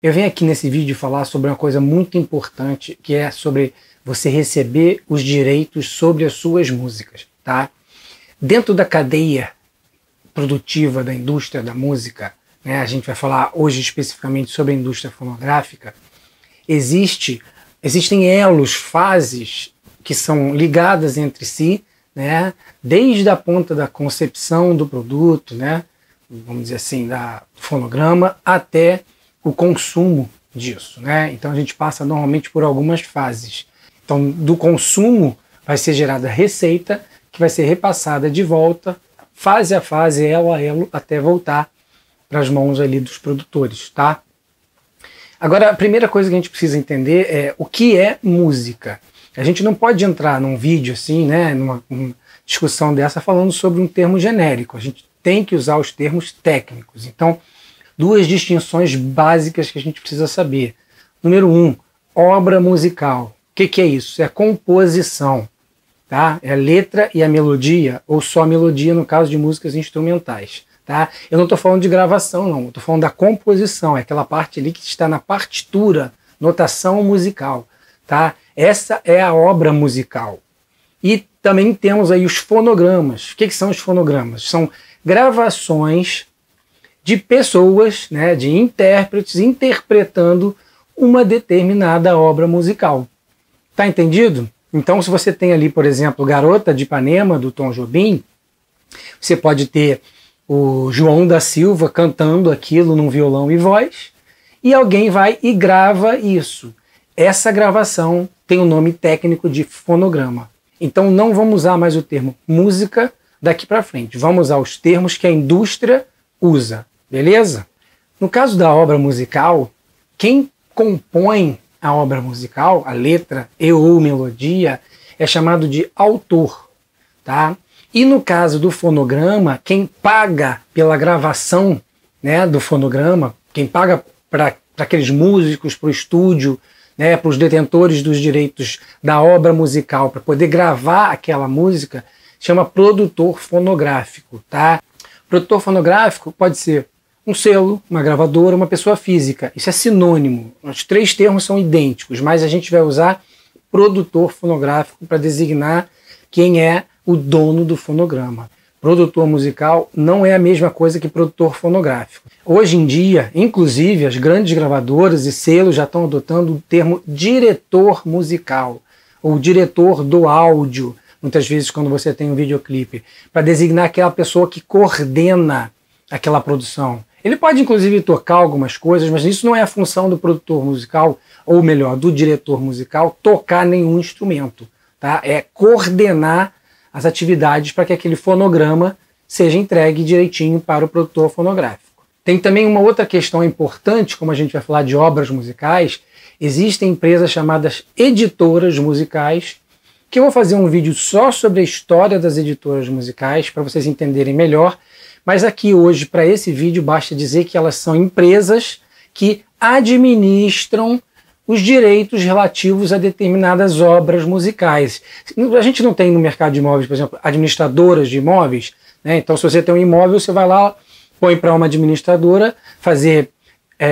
Eu venho aqui nesse vídeo falar sobre uma coisa muito importante, que é sobre você receber os direitos sobre as suas músicas, tá? Dentro da cadeia produtiva da indústria da música, né, a gente vai falar hoje especificamente sobre a indústria fonográfica, existem elos, fases que são ligadas entre si, né, desde a ponta da concepção do produto, né, vamos dizer assim, do fonograma, até o consumo disso, né? Então a gente passa normalmente por algumas fases. Então do consumo vai ser gerada receita, que vai ser repassada de volta, fase a fase, elo a elo, até voltar para as mãos ali dos produtores, tá? Agora, a primeira coisa que a gente precisa entender é o que é música. A gente não pode entrar num vídeo assim, né, numa discussão dessa falando sobre um termo genérico. A gente tem que usar os termos técnicos. Então, duas distinções básicas que a gente precisa saber. Número 1, obra musical. O que é isso? É a composição, tá? É a letra e a melodia, ou só a melodia no caso de músicas instrumentais, tá? Eu não estou falando de gravação, não. Estou falando da composição, é aquela parte ali que está na partitura, notação musical, tá? Essa é a obra musical. E também temos aí os fonogramas. O que são os fonogramas? São gravações de pessoas, né, de intérpretes interpretando uma determinada obra musical. Tá entendido? Então, se você tem ali, por exemplo, Garota de Ipanema, do Tom Jobim, você pode ter o João da Silva cantando aquilo num violão e voz, e alguém vai e grava isso. Essa gravação tem o nome técnico de fonograma. Então, não vamos usar mais o termo música daqui para frente. Vamos usar os termos que a indústria usa. Beleza? No caso da obra musical, quem compõe a obra musical, a letra e ou melodia, é chamado de autor, tá? E no caso do fonograma, quem paga pela gravação, né, do fonograma, quem paga para aqueles músicos, para o estúdio, né, para os detentores dos direitos da obra musical, para poder gravar aquela música, chama produtor fonográfico, tá? Produtor fonográfico pode ser um selo, uma gravadora, uma pessoa física. Isso é sinônimo. Os três termos são idênticos, mas a gente vai usar produtor fonográfico para designar quem é o dono do fonograma. Produtor musical não é a mesma coisa que produtor fonográfico. Hoje em dia, inclusive, as grandes gravadoras e selos já estão adotando o termo diretor musical, ou diretor do áudio, muitas vezes quando você tem um videoclipe, para designar aquela pessoa que coordena aquela produção. Ele pode, inclusive, tocar algumas coisas, mas isso não é a função do produtor musical, ou melhor, do diretor musical, tocar nenhum instrumento, tá? É coordenar as atividades para que aquele fonograma seja entregue direitinho para o produtor fonográfico. Tem também uma outra questão importante, como a gente vai falar de obras musicais, existem empresas chamadas editoras musicais, que eu vou fazer um vídeo só sobre a história das editoras musicais, para vocês entenderem melhor. Mas aqui hoje, para esse vídeo, basta dizer que elas são empresas que administram os direitos relativos a determinadas obras musicais. A gente não tem no mercado de imóveis, por exemplo, administradoras de imóveis, né? Então, se você tem um imóvel, você vai lá, põe para uma administradora fazer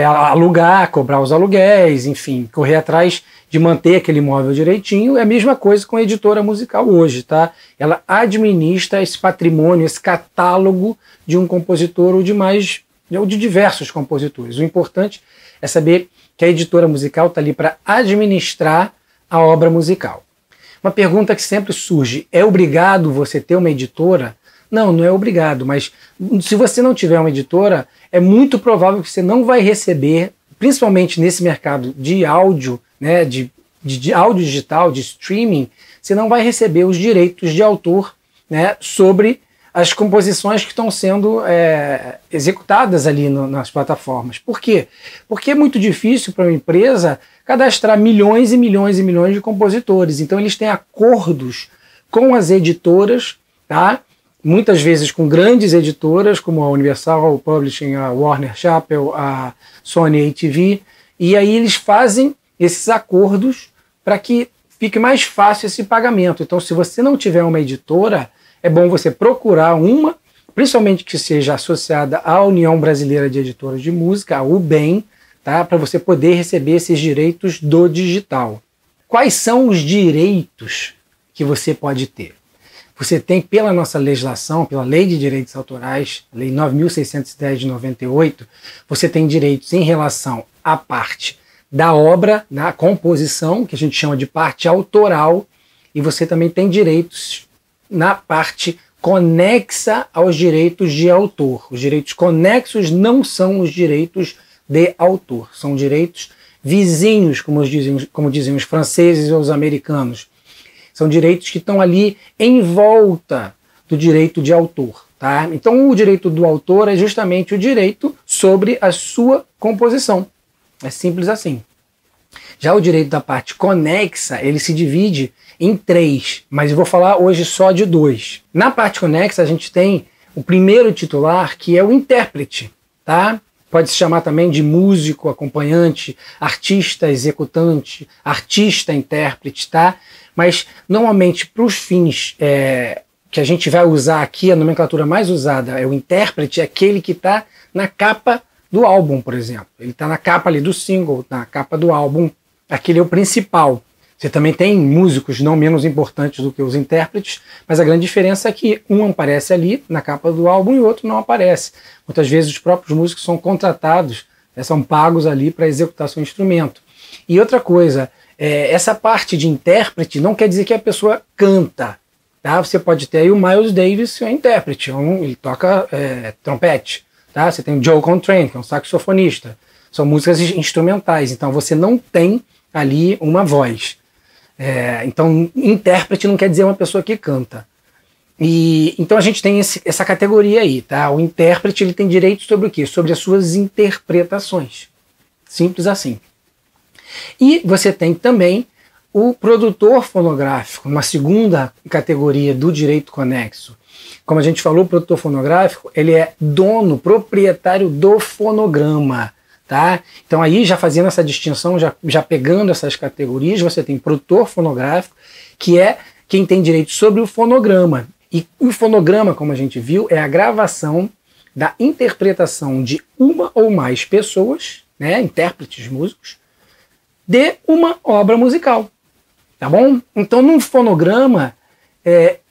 alugar, cobrar os aluguéis, enfim, correr atrás de manter aquele imóvel direitinho. É a mesma coisa com a editora musical hoje, tá? Ela administra esse patrimônio, esse catálogo de um compositor ou de diversos compositores. O importante é saber que a editora musical está ali para administrar a obra musical. Uma pergunta que sempre surge: é obrigado você ter uma editora? Não, não é obrigado, mas se você não tiver uma editora, é muito provável que você não vai receber, principalmente nesse mercado de áudio, né, de áudio digital, de streaming, você não vai receber os direitos de autor, né, sobre as composições que estão sendo executadas ali nas plataformas. Por quê? Porque é muito difícil para uma empresa cadastrar milhões e milhões e milhões de compositores. Então eles têm acordos com as editoras, tá? Muitas vezes com grandes editoras, como a Universal Publishing, a Warner Chappell, a Sony ATV, e aí eles fazem esses acordos para que fique mais fácil esse pagamento. Então, se você não tiver uma editora, é bom você procurar uma, principalmente que seja associada à União Brasileira de Editoras de Música, a UBEM, tá? Para você poder receber esses direitos do digital. Quais são os direitos que você pode ter? Você tem, pela nossa legislação, pela Lei de Direitos Autorais, Lei 9.610 de 98, você tem direitos em relação à parte da obra, da composição, que a gente chama de parte autoral, e você também tem direitos na parte conexa aos direitos de autor. Os direitos conexos não são os direitos de autor, são direitos vizinhos, como dizem os franceses ou os americanos. São direitos que estão ali em volta do direito de autor. Tá? Então o direito do autor é justamente o direito sobre a sua composição. É simples assim. Já o direito da parte conexa, ele se divide em 3, mas eu vou falar hoje só de 2. Na parte conexa a gente tem o primeiro titular, que é o intérprete. Tá? Pode se chamar também de músico, acompanhante, artista, executante, artista, intérprete, tá? Mas normalmente para os fins que a gente vai usar aqui, a nomenclatura mais usada é o intérprete, é aquele que está na capa do álbum, por exemplo. Ele está na capa ali do single, na capa do álbum, aquele é o principal. Você também tem músicos não menos importantes do que os intérpretes, mas a grande diferença é que um aparece ali na capa do álbum e o outro não aparece. Muitas vezes os próprios músicos são contratados, são pagos ali para executar seu instrumento. E outra coisa, essa parte de intérprete não quer dizer que a pessoa canta. Tá? Você pode ter aí o Miles Davis, que é um intérprete, ele toca trompete. Tá? Você tem o Joe Contrain, que é um saxofonista. São músicas instrumentais, então você não tem ali uma voz. Então, intérprete não quer dizer uma pessoa que canta. Então a gente tem essa categoria aí, tá? O intérprete ele tem direito sobre o quê? Sobre as suas interpretações. Simples assim. E você tem também o produtor fonográfico, uma segunda categoria do direito conexo. Como a gente falou, o produtor fonográfico ele é dono, proprietário do fonograma. Tá? Então aí já fazendo essa distinção, já pegando essas categorias, você tem produtor fonográfico, que é quem tem direito sobre o fonograma. E o fonograma, como a gente viu, é a gravação da interpretação de uma ou mais pessoas, né, intérpretes músicos, de uma obra musical. Tá bom? Então num fonograma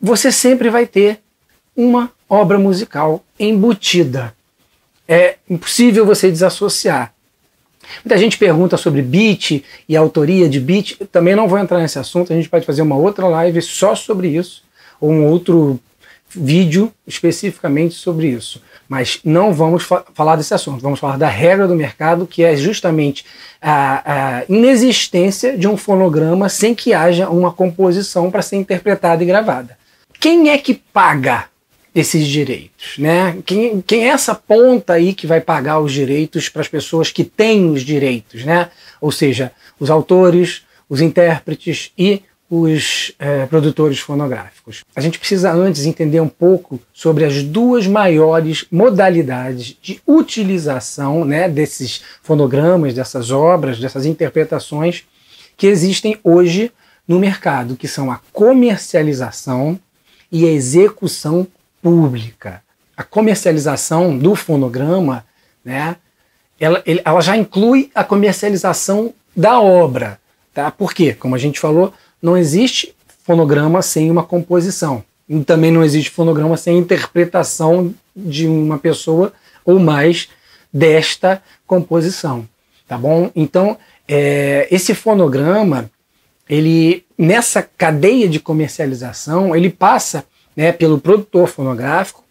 você sempre vai ter uma obra musical embutida. É impossível você desassociar. Muita gente pergunta sobre beat e autoria de beat. Eu também não vou entrar nesse assunto. A gente pode fazer uma outra live só sobre isso, ou um outro vídeo especificamente sobre isso. Mas não vamos falar desse assunto. Vamos falar da regra do mercado, que é justamente a inexistência de um fonograma sem que haja uma composição para ser interpretada e gravada. Quem é que paga esses direitos, né? Quem é essa ponta aí que vai pagar os direitos para as pessoas que têm os direitos, né? Ou seja, os autores, os intérpretes e os produtores fonográficos. A gente precisa antes entender um pouco sobre as duas maiores modalidades de utilização, né, desses fonogramas, dessas obras, dessas interpretações que existem hoje no mercado, que são a comercialização e a execução pública. A comercialização do fonograma, né, ela já inclui a comercialização da obra. Tá? Por quê? Como a gente falou, não existe fonograma sem uma composição. E também não existe fonograma sem interpretação de uma pessoa ou mais desta composição. Tá bom? Então, esse fonograma, ele, nessa cadeia de comercialização, ele passa, né, pelo produtor fonográfico,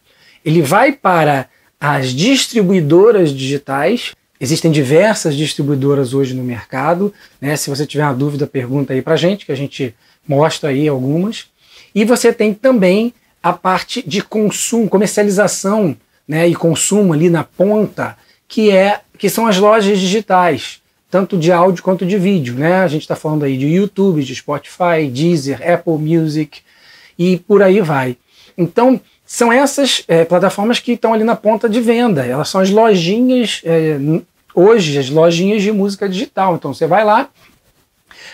ele vai para as distribuidoras digitais. Existem diversas distribuidoras hoje no mercado, né? Se você tiver uma dúvida, pergunta aí pra gente, que a gente mostra aí algumas. E você tem também a parte de consumo, comercialização, né, e consumo ali na ponta, que são as lojas digitais, tanto de áudio quanto de vídeo, né? A gente está falando aí de YouTube, de Spotify, Deezer, Apple Music, e por aí vai. Então, são essas plataformas que estão ali na ponta de venda. Elas são as lojinhas, hoje, as lojinhas de música digital. Então, você vai lá,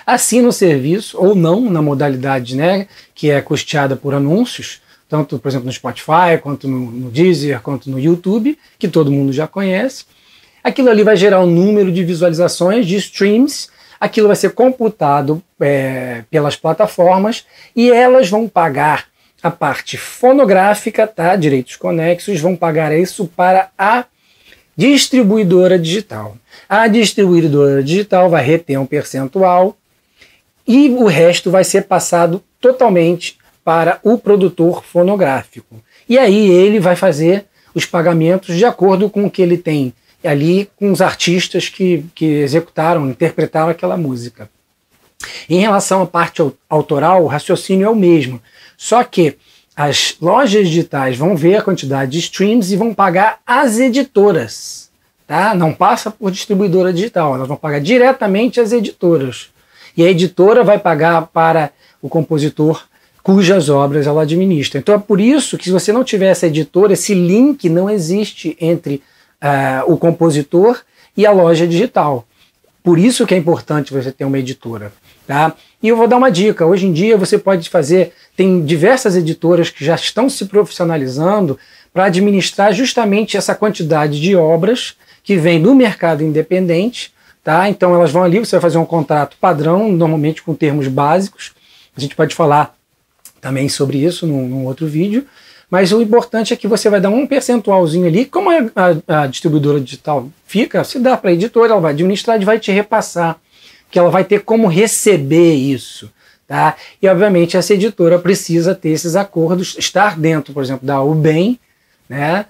assina o serviço, ou não, na modalidade, né, que é custeada por anúncios, tanto, por exemplo, no Spotify, quanto no Deezer, quanto no YouTube, que todo mundo já conhece. aquilo ali vai gerar um número de visualizações, de streams, aquilo vai ser computado pelas plataformas e elas vão pagar a parte fonográfica, tá? Direitos conexos, vão pagar isso para a distribuidora digital. A distribuidora digital vai reter um percentual e o resto vai ser passado totalmente para o produtor fonográfico. E aí ele vai fazer os pagamentos de acordo com o que ele tem ali com os artistas que executaram, interpretaram aquela música. Em relação à parte autoral, o raciocínio é o mesmo. Só que as lojas digitais vão ver a quantidade de streams e vão pagar as editoras. Tá? Não passa por distribuidora digital, elas vão pagar diretamente as editoras. E a editora vai pagar para o compositor cujas obras ela administra. Então é por isso que se você não tiver essa editora, esse link não existe entre o compositor e a loja digital. Por isso que é importante você ter uma editora. Tá? E eu vou dar uma dica. Hoje em dia você pode fazer, tem diversas editoras que já estão se profissionalizando para administrar justamente essa quantidade de obras que vem do mercado independente. Tá? Então elas vão ali, você vai fazer um contrato padrão, normalmente com termos básicos. A gente pode falar também sobre isso num outro vídeo. Mas o importante é que você vai dar um percentualzinho ali, como a distribuidora digital fica, se dá para a editora, ela vai administrar e vai te repassar, que ela vai ter como receber isso. Tá? E obviamente essa editora precisa ter esses acordos, estar dentro, por exemplo, da UBEM, né?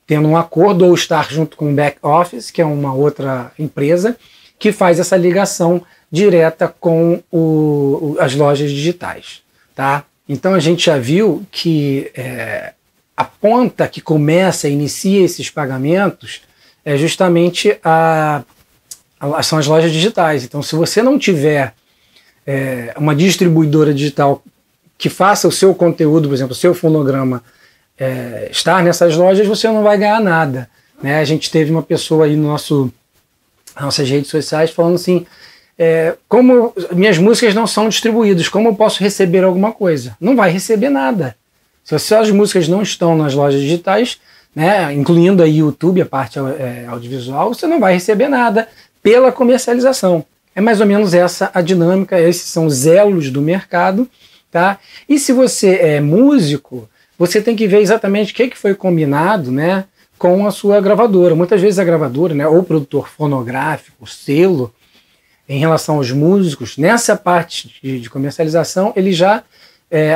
Tendo um acordo, ou estar junto com o Back Office, que é uma outra empresa, que faz essa ligação direta com as lojas digitais. Tá? Então a gente já viu que a ponta que começa, inicia esses pagamentos é justamente são as lojas digitais. Então se você não tiver uma distribuidora digital que faça o seu conteúdo, por exemplo, o seu fonograma estar nessas lojas, você não vai ganhar nada. Né? A gente teve uma pessoa aí nas nossas redes sociais falando assim, como minhas músicas não são distribuídas, como eu posso receber alguma coisa? Não vai receber nada. Se as músicas não estão nas lojas digitais, né, incluindo aí o YouTube, a parte audiovisual, você não vai receber nada pela comercialização. É mais ou menos essa a dinâmica, esses são os elos do mercado. Tá? E se você é músico, você tem que ver exatamente o que foi combinado, né, com a sua gravadora. Muitas vezes a gravadora, né, ou o produtor fonográfico, selo, em relação aos músicos, nessa parte de comercialização, ele já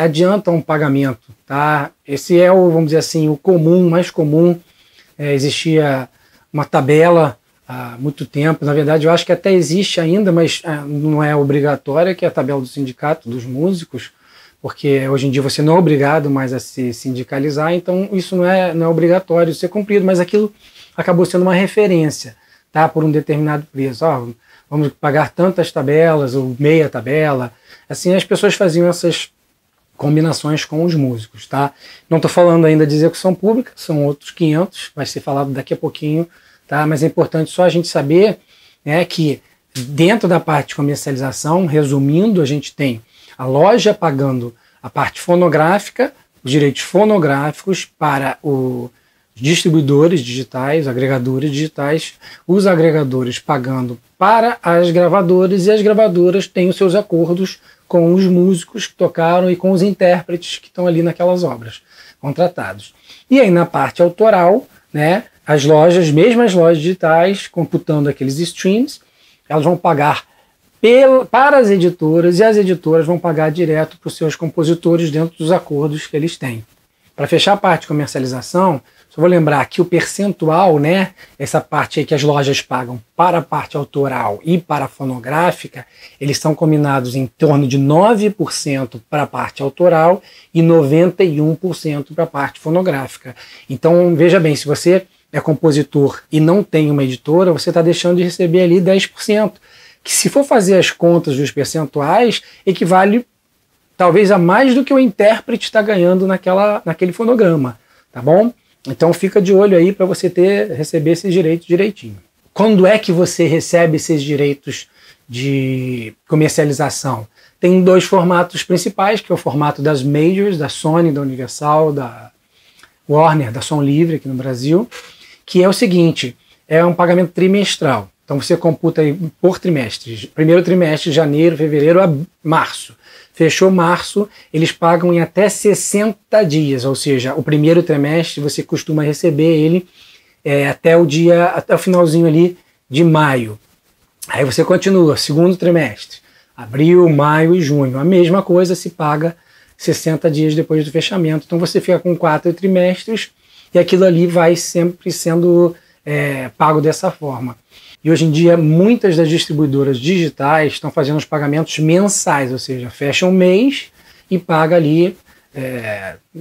adianta um pagamento. Tá? Esse é vamos dizer assim, o comum, mais comum. Existia uma tabela há muito tempo, na verdade eu acho que até existe ainda, mas não é obrigatória, que é a tabela do sindicato dos músicos, porque hoje em dia você não é obrigado mais a se sindicalizar, então isso não é obrigatório ser cumprido, mas aquilo acabou sendo uma referência, tá? Por um determinado preço. Vamos pagar tantas tabelas, ou meia tabela. Assim as pessoas faziam essas combinações com os músicos. Tá? Não estou falando ainda de execução pública, são outros 500, vai ser falado daqui a pouquinho, tá? Mas é importante só a gente saber, né, que dentro da parte de comercialização, resumindo, a gente tem a loja pagando a parte fonográfica, os direitos fonográficos para os distribuidores digitais, agregadores digitais, os agregadores pagando para as gravadoras, e as gravadoras têm os seus acordos com os músicos que tocaram e com os intérpretes que estão ali naquelas obras contratados. E aí na parte autoral, né, as lojas, mesmo as lojas digitais, computando aqueles streams, elas vão pagar para as editoras, e as editoras vão pagar direto para os seus compositores dentro dos acordos que eles têm. Para fechar a parte de comercialização, só vou lembrar que o percentual, né, essa parte aí que as lojas pagam para a parte autoral e para a fonográfica, eles são combinados em torno de 9% para a parte autoral e 91% para a parte fonográfica. Então, veja bem, se você é compositor e não tem uma editora, você está deixando de receber ali 10%, que se for fazer as contas dos percentuais, equivale talvez a mais do que o intérprete está ganhando naquele fonograma, tá bom? Então fica de olho aí para você receber esses direitos direitinho. Quando é que você recebe esses direitos de comercialização? Tem dois formatos principais, que é o formato das majors, da Sony, da Universal, da Warner, da Som Livre aqui no Brasil, que é o seguinte, é um pagamento trimestral. Então você computa aí por trimestres. Primeiro trimestre, janeiro, fevereiro a março. Fechou março, eles pagam em até 60 dias, ou seja, o primeiro trimestre você costuma receber ele até o finalzinho ali de maio. Aí você continua, segundo trimestre, abril, maio e junho. A mesma coisa se paga 60 dias depois do fechamento. Então você fica com 4 trimestres e aquilo ali vai sempre sendo pago dessa forma. E hoje em dia, muitas das distribuidoras digitais estão fazendo os pagamentos mensais, ou seja, fecha um mês e paga ali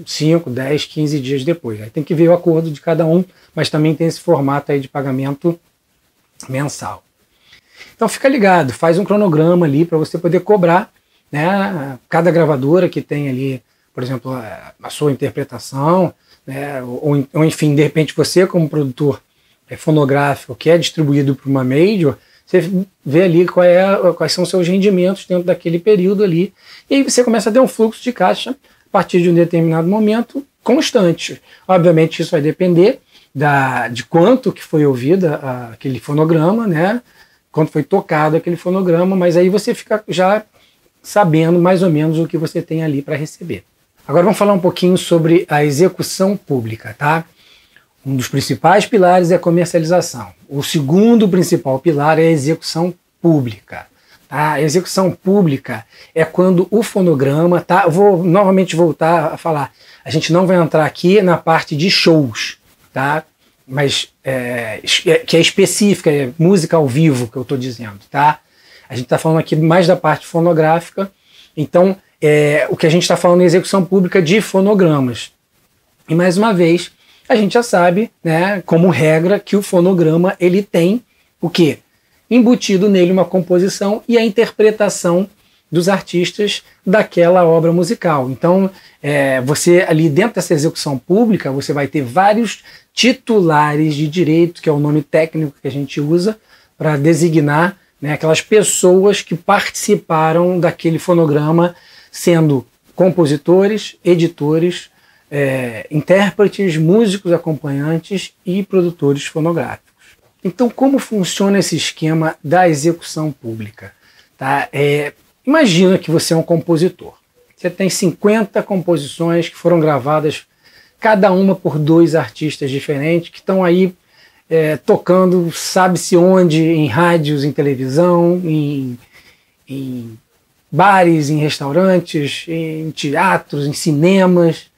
5, 10, 15 dias depois. Aí tem que ver o acordo de cada um, mas também tem esse formato aí de pagamento mensal. Então fica ligado, faz um cronograma ali para você poder cobrar, né, cada gravadora que tem ali, por exemplo, a sua interpretação, né, ou enfim, de repente você como produtor fonográfico que é distribuído por uma major, você vê ali quais são os seus rendimentos dentro daquele período ali, e aí você começa a ter um fluxo de caixa a partir de um determinado momento constante. Obviamente isso vai depender de quanto que foi ouvido aquele fonograma, né? Quanto foi tocado aquele fonograma, mas aí você fica já sabendo mais ou menos o que você tem ali para receber. Agora vamos falar um pouquinho sobre a execução pública, tá? Um dos principais pilares é a comercialização. O segundo principal pilar é a execução pública. Tá? A execução pública é quando o fonograma... Tá? Eu vou novamente voltar a falar. A gente não vai entrar aqui na parte de shows, tá? Mas que é específica, é música ao vivo que eu estou dizendo. Tá? A gente está falando aqui mais da parte fonográfica. Então, o que a gente está falando é execução pública de fonogramas. E mais uma vez... a gente já sabe, né, como regra, que o fonograma ele tem o quê? Embutido nele uma composição e a interpretação dos artistas daquela obra musical. Então, você ali dentro dessa execução pública, você vai ter vários titulares de direito, que é o nome técnico que a gente usa para designar, né, aquelas pessoas que participaram daquele fonograma, sendo compositores, editores, intérpretes, músicos acompanhantes e produtores fonográficos. Então, como funciona esse esquema da execução pública? Tá? Imagina que você é um compositor. Você tem 50 composições que foram gravadas, cada uma por 2 artistas diferentes, que estão aí tocando, sabe-se onde, em rádios, em televisão, em bares, em restaurantes, em teatros, em cinemas.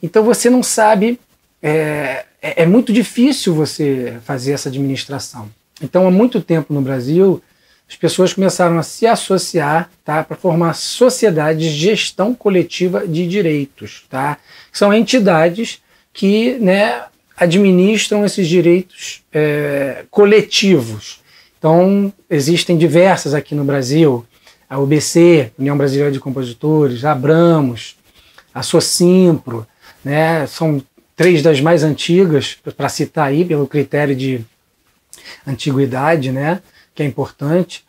Então você não sabe, é muito difícil você fazer essa administração. Então há muito tempo no Brasil, as pessoas começaram a se associar, tá, para formar sociedades de gestão coletiva de direitos. Tá? São entidades que, né, administram esses direitos coletivos. Então existem diversas aqui no Brasil, a UBC, União Brasileira de Compositores, a Abramos, a Socimpro, né, são 3 das mais antigas, para citar aí, pelo critério de antiguidade, né, que é importante.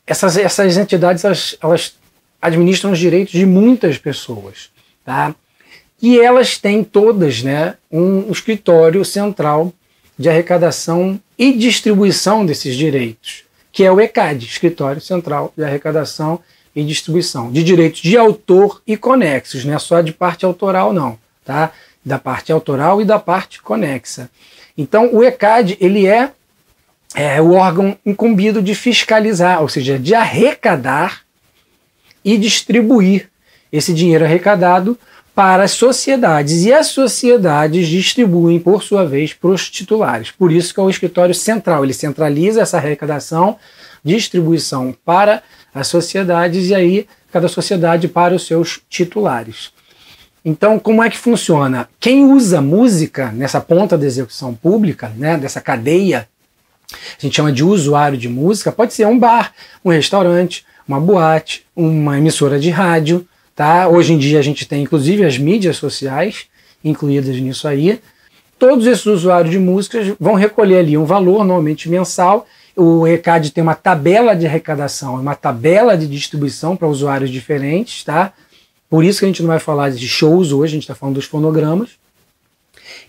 Essas entidades elas administram os direitos de muitas pessoas. Tá? E elas têm todas, né, um escritório central de arrecadação e distribuição desses direitos, que é o ECAD, Escritório Central de Arrecadação e Distribuição, de direitos de autor e conexos, não é só de parte autoral não, tá? Da parte autoral e da parte conexa. Então o ECAD ele é o órgão incumbido de fiscalizar, ou seja, de arrecadar e distribuir esse dinheiro arrecadado para as sociedades, e as sociedades distribuem, por sua vez, para os titulares. Por isso que é o escritório central, ele centraliza essa arrecadação, distribuição para as sociedades e aí cada sociedade para os seus titulares. Então, como é que funciona? Quem usa música nessa ponta da execução pública, né, dessa cadeia, a gente chama de usuário de música, pode ser um bar, um restaurante, uma boate, uma emissora de rádio. Tá? Hoje em dia a gente tem inclusive as mídias sociais incluídas nisso aí. Todos esses usuários de músicas vão recolher ali um valor, normalmente mensal. O ECAD tem uma tabela de arrecadação, uma tabela de distribuição para usuários diferentes. Tá? Por isso que a gente não vai falar de shows hoje, a gente está falando dos fonogramas.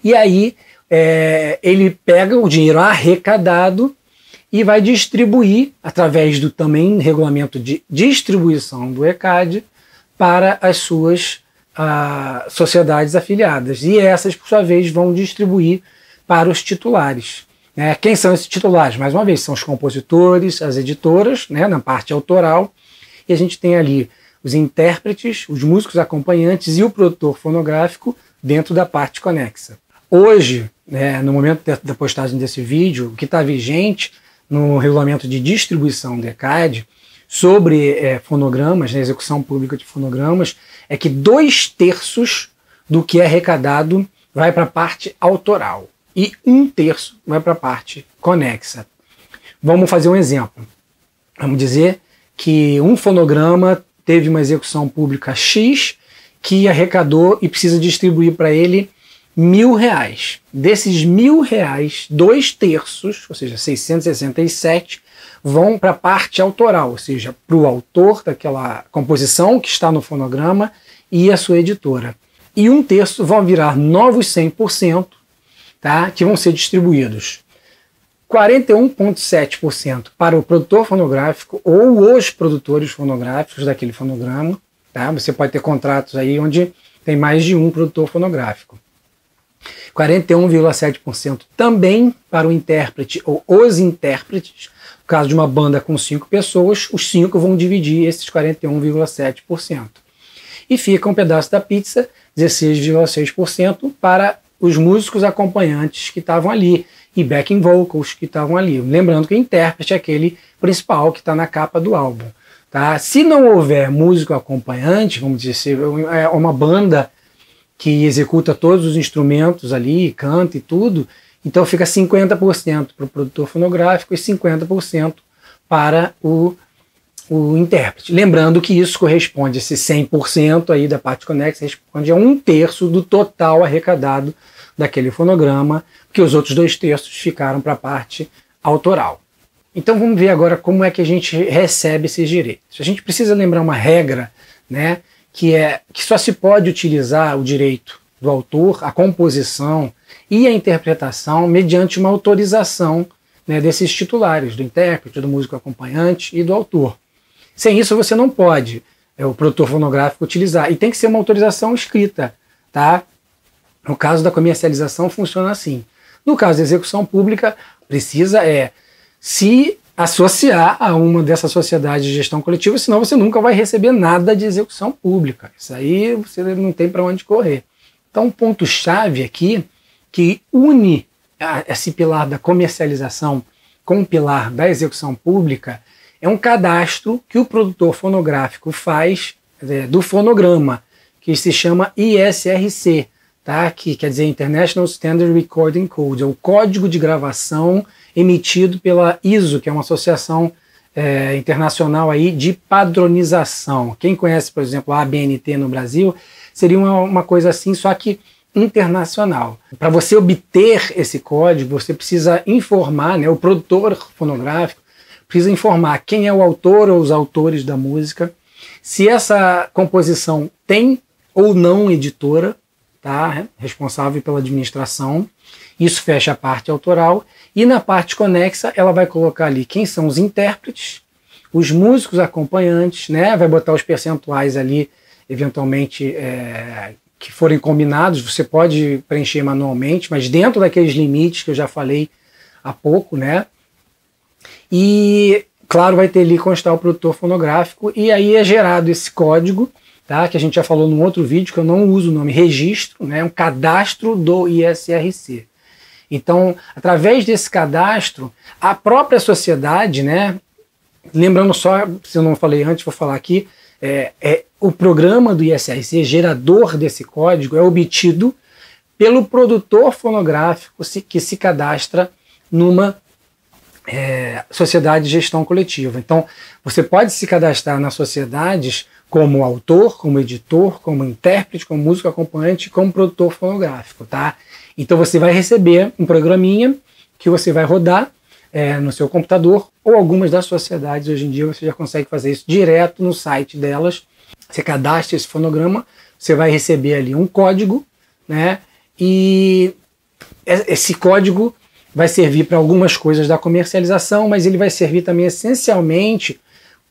E aí ele pega o dinheiro arrecadado e vai distribuir, através do também regulamento de distribuição do ECAD, para as suas sociedades afiliadas. E essas, por sua vez, vão distribuir para os titulares. Quem são esses titulares? Mais uma vez, são os compositores, as editoras, né, na parte autoral, e a gente tem ali os intérpretes, os músicos acompanhantes e o produtor fonográfico dentro da parte conexa. Hoje, no momento da postagem desse vídeo, o que está vigente no regulamento de distribuição do ECAD sobre fonogramas, execução pública de fonogramas, é que 2/3 do que é arrecadado vai para a parte autoral e 1/3 vai para a parte conexa. Vamos fazer um exemplo. Vamos dizer que um fonograma teve uma execução pública X que arrecadou e precisa distribuir para ele R$1.000. Desses R$1.000, 2/3, ou seja, 667, vão para a parte autoral, ou seja, para o autor daquela composição que está no fonograma e a sua editora. E 1/3 vão virar novos 100%, tá, que vão ser distribuídos. 41,7% para o produtor fonográfico ou os produtores fonográficos daquele fonograma. Tá? Você pode ter contratos aí onde tem mais de um produtor fonográfico. 41,7% também para o intérprete ou os intérpretes. No caso de uma banda com 5 pessoas, os 5 vão dividir esses 41,7%. E fica um pedaço da pizza, 16,6%, para os músicos acompanhantes que estavam ali e backing vocals que estavam ali. Lembrando que o intérprete é aquele principal que está na capa do álbum. Tá? Se não houver músico acompanhante, vamos dizer, é uma banda que executa todos os instrumentos ali, canta e tudo, então fica 50% para o produtor fonográfico e 50% para o intérprete. Lembrando que isso corresponde, esse 100% aí da parte conexa, responde a 1/3 do total arrecadado daquele fonograma, porque os outros 2/3 ficaram para a parte autoral. Então vamos ver agora como é que a gente recebe esses direitos. A gente precisa lembrar uma regra, né, que só se pode utilizar o direito do autor, a composição e a interpretação mediante uma autorização, né, desses titulares, do intérprete, do músico acompanhante e do autor. Sem isso você não pode, o produtor fonográfico, utilizar. E tem que ser uma autorização escrita. Tá? No caso da comercialização funciona assim. No caso da execução pública, precisa se associar a uma dessas sociedades de gestão coletiva, senão você nunca vai receber nada de execução pública. Isso aí você não tem para onde correr. Então, um ponto-chave aqui que une esse pilar da comercialização com o pilar da execução pública é um cadastro que o produtor fonográfico faz do fonograma, que se chama ISRC, tá? Que quer dizer International Standard Recording Code, é o código de gravação emitido pela ISO, que é uma associação internacional aí de padronização. Quem conhece, por exemplo, a ABNT no Brasil, seria uma coisa assim, só que internacional. Para você obter esse código, você precisa informar, né, o produtor fonográfico precisa informar quem é o autor ou os autores da música, se essa composição tem ou não editora, tá, responsável pela administração. Isso fecha a parte autoral. E na parte conexa, ela vai colocar ali quem são os intérpretes, os músicos acompanhantes, né? Vai botar os percentuais ali, eventualmente, que forem combinados. Você pode preencher manualmente, mas dentro daqueles limites que eu já falei há pouco, né? E, claro, vai ter ali constar o produtor fonográfico, e aí é gerado esse código, tá? Que a gente já falou num outro vídeo, que eu não uso o nome registro, né? Um cadastro do ISRC. Então, através desse cadastro, a própria sociedade, né, lembrando só, se eu não falei antes, vou falar aqui, o programa do ISRC, gerador desse código, é obtido pelo produtor fonográfico que se cadastra numa sociedade de gestão coletiva. Então, você pode se cadastrar nas sociedades como autor, como editor, como intérprete, como músico acompanhante, como produtor fonográfico, tá? Então você vai receber um programinha que você vai rodar no seu computador, ou algumas das sociedades hoje em dia você já consegue fazer isso direto no site delas. Você cadastra esse fonograma, você vai receber ali um código, né? E esse código vai servir para algumas coisas da comercialização, mas ele vai servir também essencialmente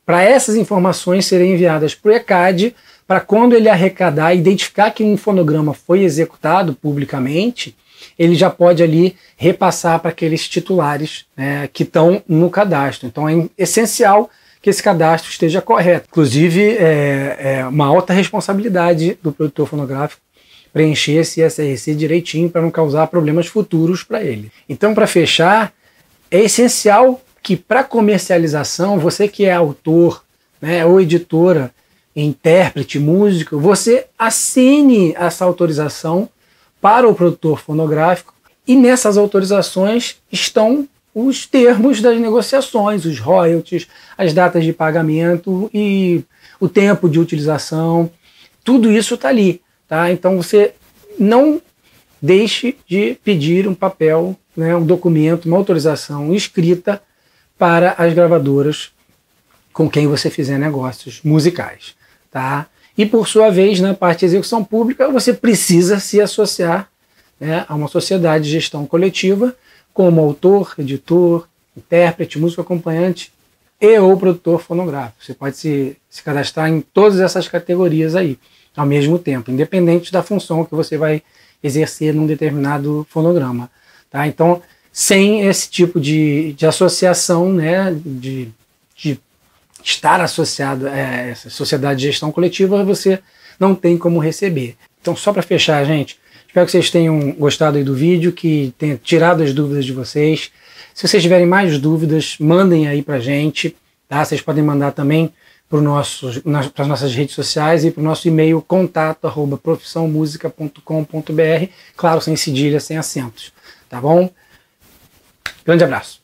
para essas informações serem enviadas para o ECAD, para quando ele arrecadar, identificar que um fonograma foi executado publicamente, ele já pode ali repassar para aqueles titulares, né, que estão no cadastro. Então é essencial que esse cadastro esteja correto. Inclusive, é uma alta responsabilidade do produtor fonográfico preencher esse SRC direitinho para não causar problemas futuros para ele. Então, para fechar, é essencial que para comercialização, você que é autor, né, ou editora, intérprete, músico, você assine essa autorização para o produtor fonográfico, e nessas autorizações estão os termos das negociações, os royalties, as datas de pagamento e o tempo de utilização, tudo isso está ali. Tá? Então você não deixe de pedir um papel, né, um documento, uma autorização escrita para as gravadoras com quem você fizer negócios musicais. Tá? E por sua vez, na parte de execução pública, você precisa se associar, né, a uma sociedade de gestão coletiva, como autor, editor, intérprete, músico acompanhante e ou produtor fonográfico. Você pode se cadastrar em todas essas categorias aí, ao mesmo tempo, independente da função que você vai exercer num determinado fonograma. Tá? Então, sem esse tipo de associação, né, de estar associado a essa sociedade de gestão coletiva, você não tem como receber. Então, só para fechar, gente, espero que vocês tenham gostado aí do vídeo, que tenha tirado as dúvidas de vocês. Se vocês tiverem mais dúvidas, mandem aí para a gente. Tá? Vocês podem mandar também para as nossas redes sociais e para o nosso e-mail contato@profissãomusica.com.br, claro, sem cedilha, sem acentos. Tá bom? Grande abraço.